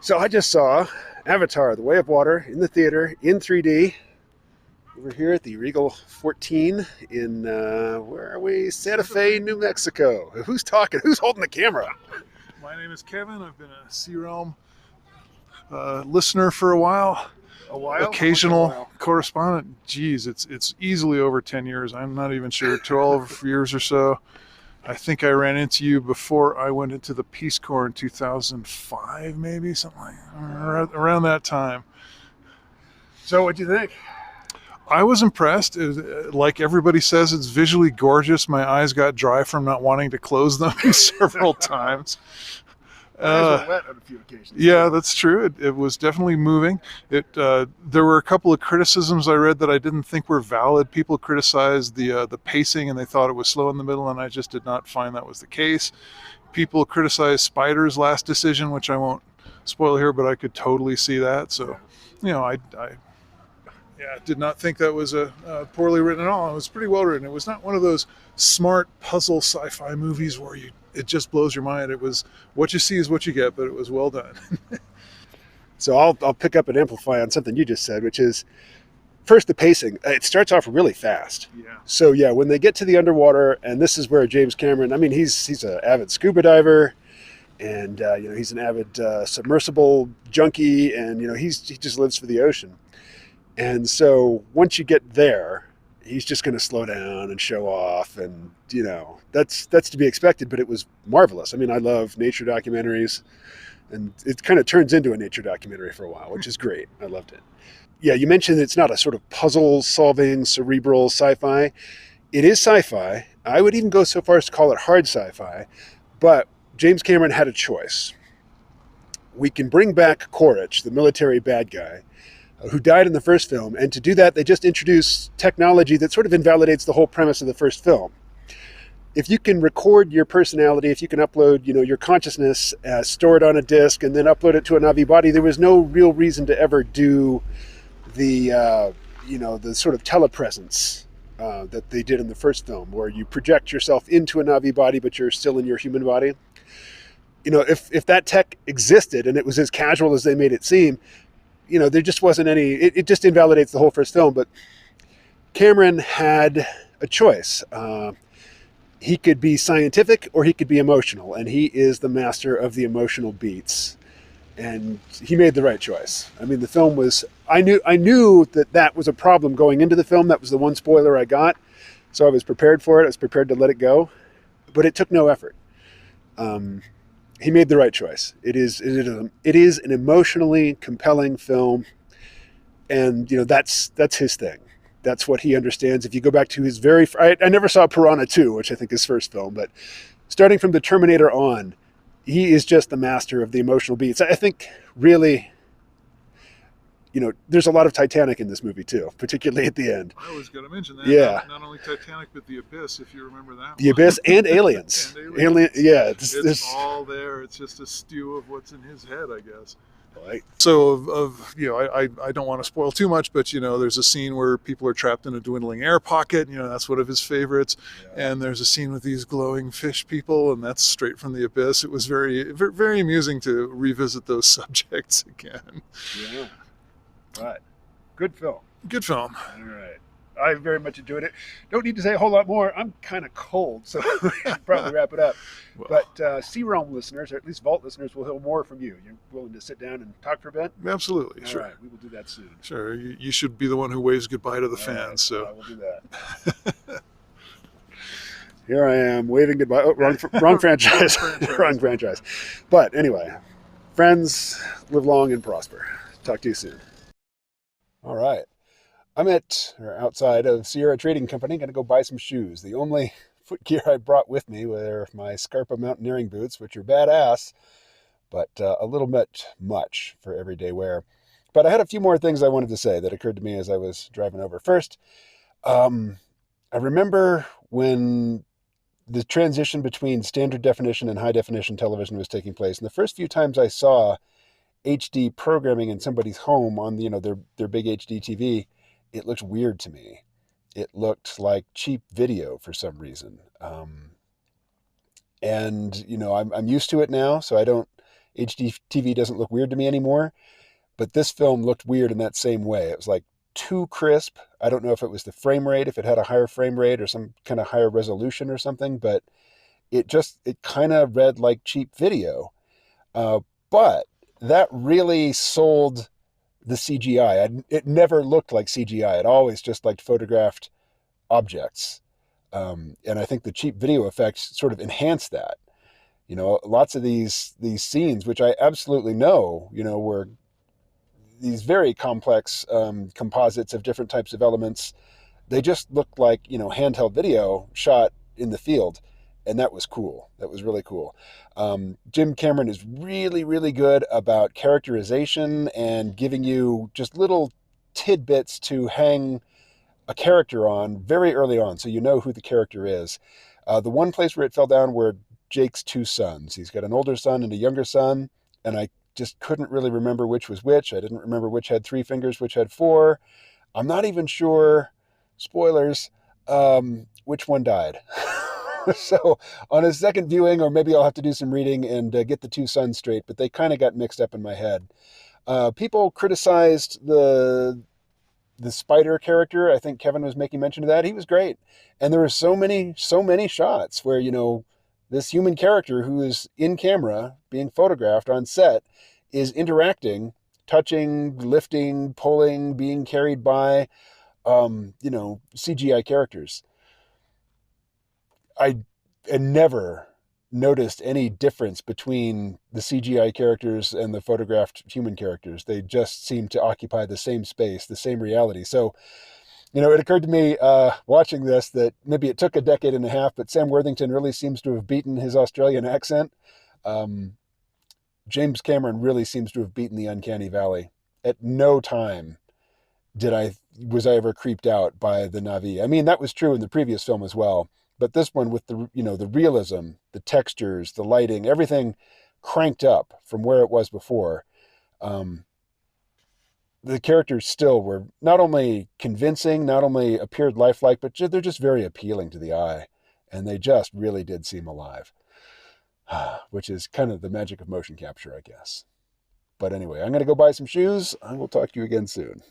So I just saw Avatar: The Way of Water in the theater in 3D over here at the Regal 14 in where are we? Santa Fe, New Mexico. Who's talking? Who's holding the camera? My name is Kevin. I've been a Sea Realm listener for a while. A while? Occasional A while. correspondent. Geez, it's easily over 10 years. I'm not even sure. 12 years or so. I think I ran into you before I went into the Peace Corps in 2005, maybe something like around that time. So what'd you think? I was impressed. Like everybody says, it's visually gorgeous. My eyes got dry from not wanting to close them several times. My eyes were wet on a few occasions. Yeah, that's true. It was definitely moving. There were a couple of criticisms I read that I didn't think were valid. People criticized the pacing and they thought it was slow in the middle, and I just did not find that was the case. People criticized Spider's last decision, which I won't spoil here, but I could totally see that. So, I did not think that was poorly written at all. It was pretty well written. It was not one of those smart puzzle sci-fi movies where it just blows your mind. It was what you see is what you get, but it was well done. So I'll pick up and amplify on something you just said, which is first the pacing. It starts off really fast. Yeah. So yeah, when they get to the underwater, and this is where James Cameron. I mean, he's an avid scuba diver, and he's an avid submersible junkie, and he just lives for the ocean. And so once you get there, he's just going to slow down and show off, and that's to be expected. But it was marvelous. I mean, I love nature documentaries, and it kind of turns into a nature documentary for a while, which is great. I loved it. Yeah, you mentioned it's not a sort of puzzle-solving, cerebral sci-fi. It is sci-fi. I would even go so far as to call it hard sci-fi. But James Cameron had a choice. We can bring back Quaritch, the military bad guy, who died in the first film. And to do that, they just introduce technology that sort of invalidates the whole premise of the first film. If you can record your personality, if you can upload, your consciousness, store it on a disk, and then upload it to a Navi body, there was no real reason to ever do the, the sort of telepresence that they did in the first film, where you project yourself into a Navi body, but you're still in your human body. If that tech existed and it was as casual as they made it seem, there just wasn't any. It just invalidates the whole first film. But Cameron had a choice. He could be scientific or he could be emotional, and he is the master of the emotional beats. And he made the right choice. I mean, the film was. I knew that was a problem going into the film. That was the one spoiler I got, so I was prepared for it. I was prepared to let it go, but it took no effort. He made the right choice. It is an emotionally compelling film, and that's his thing. That's what he understands. If you go back to his I never saw Piranha 2, which I think is his first film, but starting from the Terminator on, he is just the master of the emotional beats. I think really, there's a lot of Titanic in this movie too, particularly at the end. I was going to mention that. Yeah. Not only Titanic, but The Abyss, if you remember that. The Abyss and Aliens. Yeah. It's all there. It's just a stew of what's in his head, I guess. Right. So I don't want to spoil too much, but there's a scene where people are trapped in a dwindling air pocket. That's one of his favorites. Yeah. And there's a scene with these glowing fish people, and that's straight from The Abyss. It was very, very amusing to revisit those subjects again. Yeah. Right. Good film. Good film. All right. I very much enjoyed it. Don't need to say a whole lot more. I'm kind of cold, so we should probably wrap it up. Well, but Sea Realm listeners, or at least Vault listeners, will hear more from you. You're willing to sit down and talk for a bit? Absolutely. All sure. right. We will do that soon. Sure. You should be the one who waves goodbye to the fans. Right. So I will do that. Here I am waving goodbye. Oh, wrong franchise. Wrong franchise. But anyway, friends, live long and prosper. Talk to you soon. All right. I'm outside of Sierra Trading Company, going to go buy some shoes. The only footgear I brought with me were my Scarpa mountaineering boots, which are badass, but a little bit much for everyday wear. But I had a few more things I wanted to say that occurred to me as I was driving over. First, I remember when the transition between standard definition and high definition television was taking place. And the first few times I saw HD programming in somebody's home on their big HD TV, it looked weird to me. It looked like cheap video for some reason. And I'm used to it now, so I don't HD TV doesn't look weird to me anymore. But this film looked weird in that same way. It was like too crisp. I don't know if it was the frame rate, if it had a higher frame rate or some kind of higher resolution or something, but it kind of read like cheap video. But that really sold the CGI. It never looked like CGI. It always just like photographed objects. And I think the cheap video effects sort of enhanced that. You know, lots of these scenes, which I absolutely know, you know, were these very complex composites of different types of elements. They just looked like, you know, handheld video shot in the field. And that was cool. That was really cool. Jim Cameron is really, really good about characterization and giving you just little tidbits to hang a character on very early on, so you know who the character is. The one place where it fell down were Jake's two sons. He's got an older son and a younger son, and I just couldn't really remember which was which. I didn't remember which had 3 fingers, which had 4. I'm not even sure, spoilers, which one died. So on a second viewing, or maybe I'll have to do some reading and get the two sons straight, but they kind of got mixed up in my head. People criticized the spider character. I think Kevin was making mention of that. He was great. And there were so many shots where, you know, this human character who is in camera being photographed on set is interacting, touching, lifting, pulling, being carried by, you know, CGI characters. I had never noticed any difference between the CGI characters and the photographed human characters. They just seem to occupy the same space, the same reality. So, you know, it occurred to me watching this that maybe it took a decade and a half, but Sam Worthington really seems to have beaten his Australian accent. James Cameron really seems to have beaten the uncanny valley. At no time was I ever creeped out by the Na'vi. I mean, that was true in the previous film as well. But this one, with the, you know, the realism, the textures, the lighting, everything cranked up from where it was before. The characters still were not only convincing, not only appeared lifelike, but they're just very appealing to the eye. And they just really did seem alive, which is kind of the magic of motion capture, I guess. But anyway, I'm going to go buy some shoes. I will talk to you again soon.